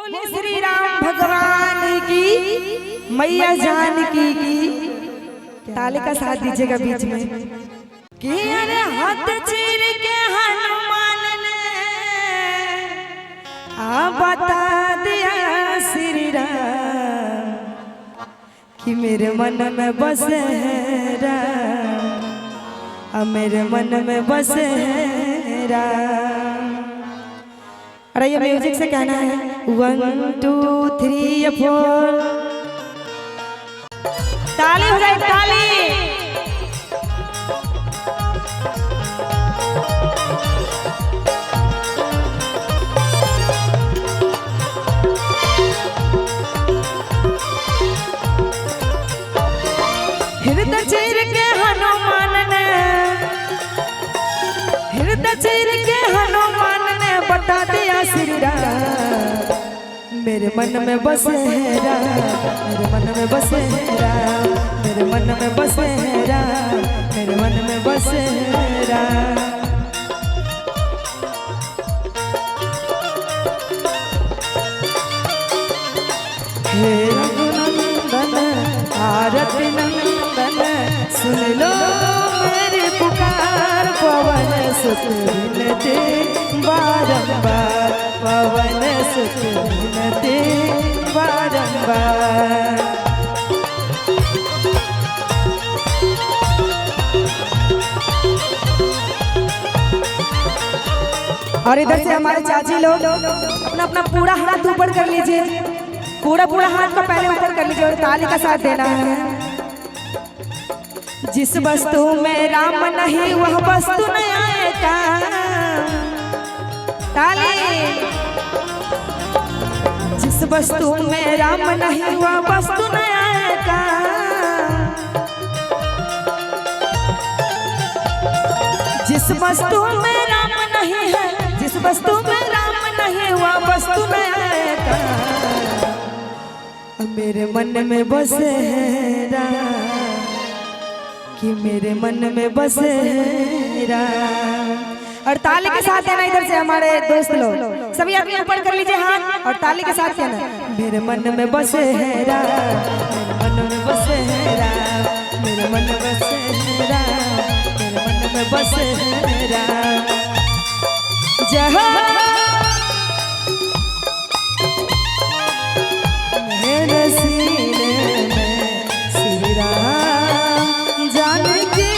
बोले श्री राम भगवान की, मैया जानकी की। ताली का साथ दीजिएगा बीच में। कि अरे हाथ चीर के हनुमान ने बता दिया श्री राम कि मेरे मन में बसे है राम, मेरे मन में बसे है राम। अरे ये म्यूजिक से कहना है 1 2 3 4। ताली हो जाए ताली। हृदय चीर के हनुमान ने, हृदय चीर के हनुमान ने बता दिया श्री राम, मेरे मन में बसे है राम, मेरे मन में बसे है राम, मेरे मन में बसे है राम, मेरे मन में बसे है राम। हे रघुनंदन आरती नंदन, सुन लो मेरी पुकार, पवन सुत विनती बारंबार, पवन सुत विनती बारंबार। और इधर से हमारे चाची लोग अपना अपना पूरा हाथ ऊपर कर लीजिए, पूरा पूरा हाथ को पहले ऊपर कर लीजिए और ताली का साथ देना है। जिस वस्तु में राम नहीं वह वस्तु नहीं आएगा। ताली। जिस वस्तु में राम नहीं वह वस्तु नहीं आएगा। जिस वस्तु में राम नहीं है, जिस वस्तु में राम नहीं वह वस्तु नहीं आएगा। मेरे मन में बसे है राम, कि मेरे मन में बसे है राम। और ताली के साथ कहना इधर से हमारे दोस्त लोग सभी अपने ऊपर कर लीजिए हाथ और ताली के साथ कहना, मेरे मन में बसे है राम, मेरे मन में बसे है राम, मेरे मन में बसे है राम, मेरे मन में बसे है राम। जय हो मेरे सीने में श्री राम जानकी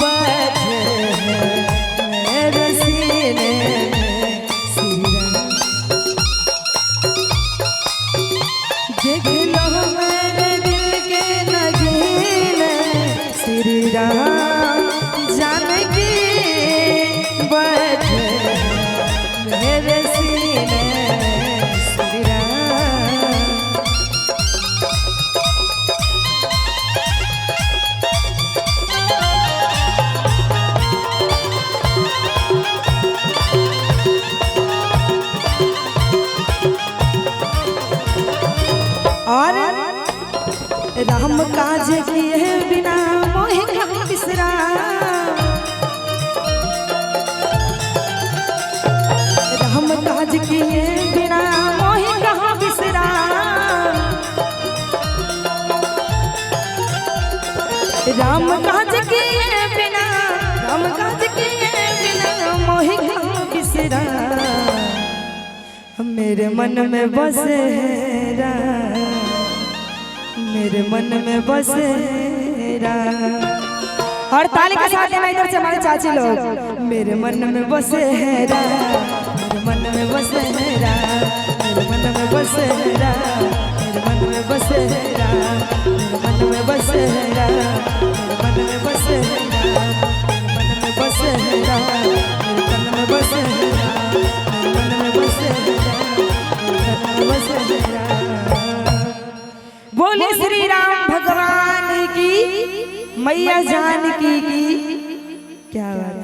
बैठे हैं, मेरे सीने में श्री राम। देख लो मेरे दिल के नगीने, श्री राम जानकी बैठे हैं, मेरे सीने में श्री राम। और राम काज किए बिना मोहि कहाँ बिसरा, राम काज किए बिना मोहि कहाँ बिसरा। राम काज किए बिना, राम काज किए बिना मोहि कहाँ बिसरा। मेरे मन में बसे है राम, मेरे मन में बसे है राम। और ताली के साथ देना इधर से हमारे चाची लोग, मेरे मन में बसे है राम, मेरे मन में बसे है राम, मेरे मन में बसे है राम, मेरे मन में बसे है राम, मेरे मन में बसे है राम, मेरे मन में बसे है राम, मेरे मन में बसे है राम, मेरे मन में बसे है राम, मेरे मन में बसे है राम, मेरे मन में बसे है राम। बोले श्री राम भगवान की, मैया जानकी की। क्या बात।